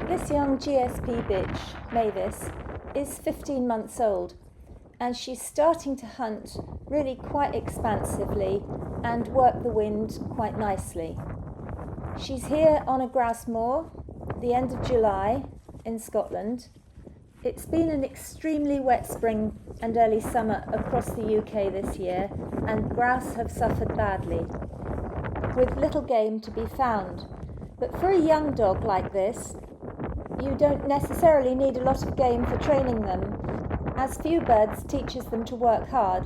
This young GSP bitch, Mavis, is 15 months old, and she's starting to hunt really quite expansively and work the wind quite nicely. She's here on a grouse moor the end of July in Scotland. It's been an extremely wet spring and early summer across the UK this year, and grouse have suffered badly, with little game to be found. But for a young dog like this, you don't necessarily need a lot of game for training them, as few birds teaches them to work hard.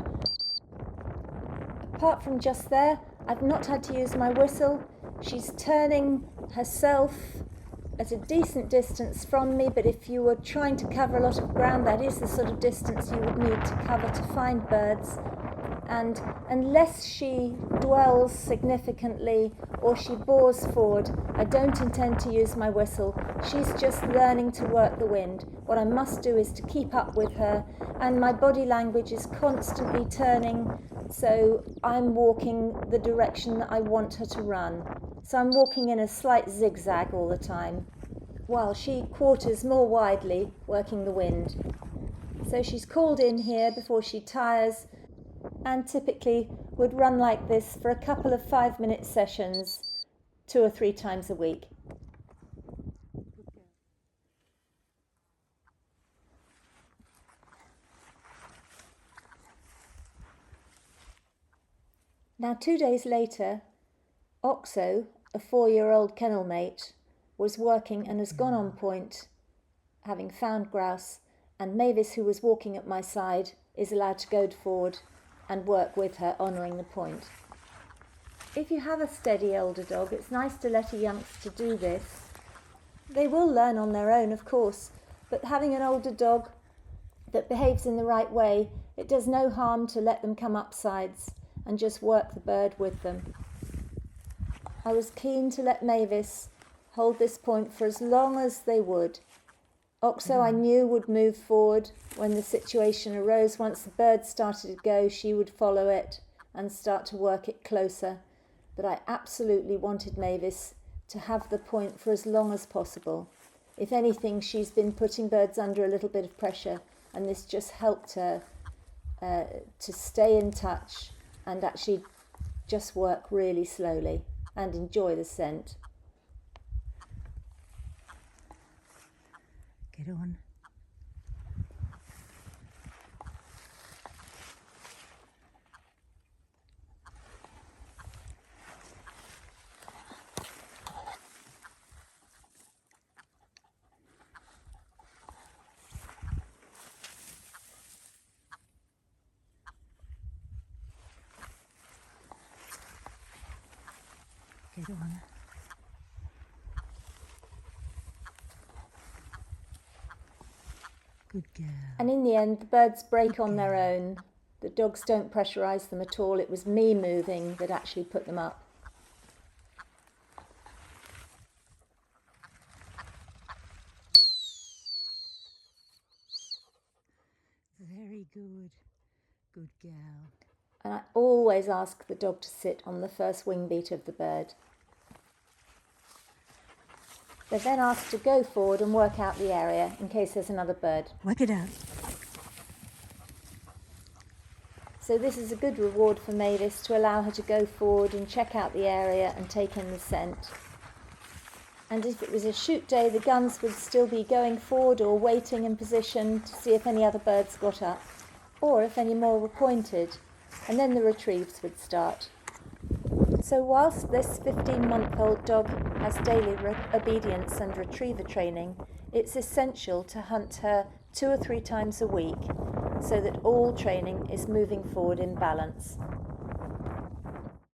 Apart from just there, I've not had to use my whistle. She's turning herself at a decent distance from me, but if you were trying to cover a lot of ground, that is the sort of distance you would need to cover to find birds. And unless she dwells significantly or she bores forward, I don't intend to use my whistle. She's just learning to work the wind. What I must do is to keep up with her, and my body language is constantly turning, so I'm walking the direction that I want her to run. So I'm walking in a slight zigzag all the time, while she quarters more widely, working the wind. So she's called in here before she tires, and typically would run like this for a couple of 5-minute sessions 2 or 3 times a week. Now 2 days later, Oxo, a 4-year-old kennel mate, was working and has gone on point, having found grouse, and Mavis, who was walking at my side, is allowed to go forward and work with her, honouring the point. If you have a steady older dog, it's nice to let a youngster do this. They will learn on their own, of course, but having an older dog that behaves in the right way, it does no harm to let them come up sides and just work the bird with them. I was keen to let Mavis hold this point for as long as they would. Oxo, I knew, would move forward when the situation arose. Once the bird started to go, she would follow it and start to work it closer. But I absolutely wanted Mavis to have the point for as long as possible. If anything, she's been putting birds under a little bit of pressure, and this just helped her to stay in touch and actually just work really slowly and enjoy the scent. Get on. Get on. Good girl. And in the end, the birds break on their own. The dogs don't pressurise them at all. It was me moving that actually put them up. Very good. Good girl. And I always ask the dog to sit on the first wing beat of the bird. They're then asked to go forward and work out the area in case there's another bird. Work it out. So this is a good reward for Mavis, to allow her to go forward and check out the area and take in the scent. And if it was a shoot day, the guns would still be going forward or waiting in position to see if any other birds got up, or if any more were pointed, and then the retrieves would start. So whilst this 15-month-old dog has daily obedience and retriever training, it's essential to hunt her 2 or 3 times a week so that all training is moving forward in balance.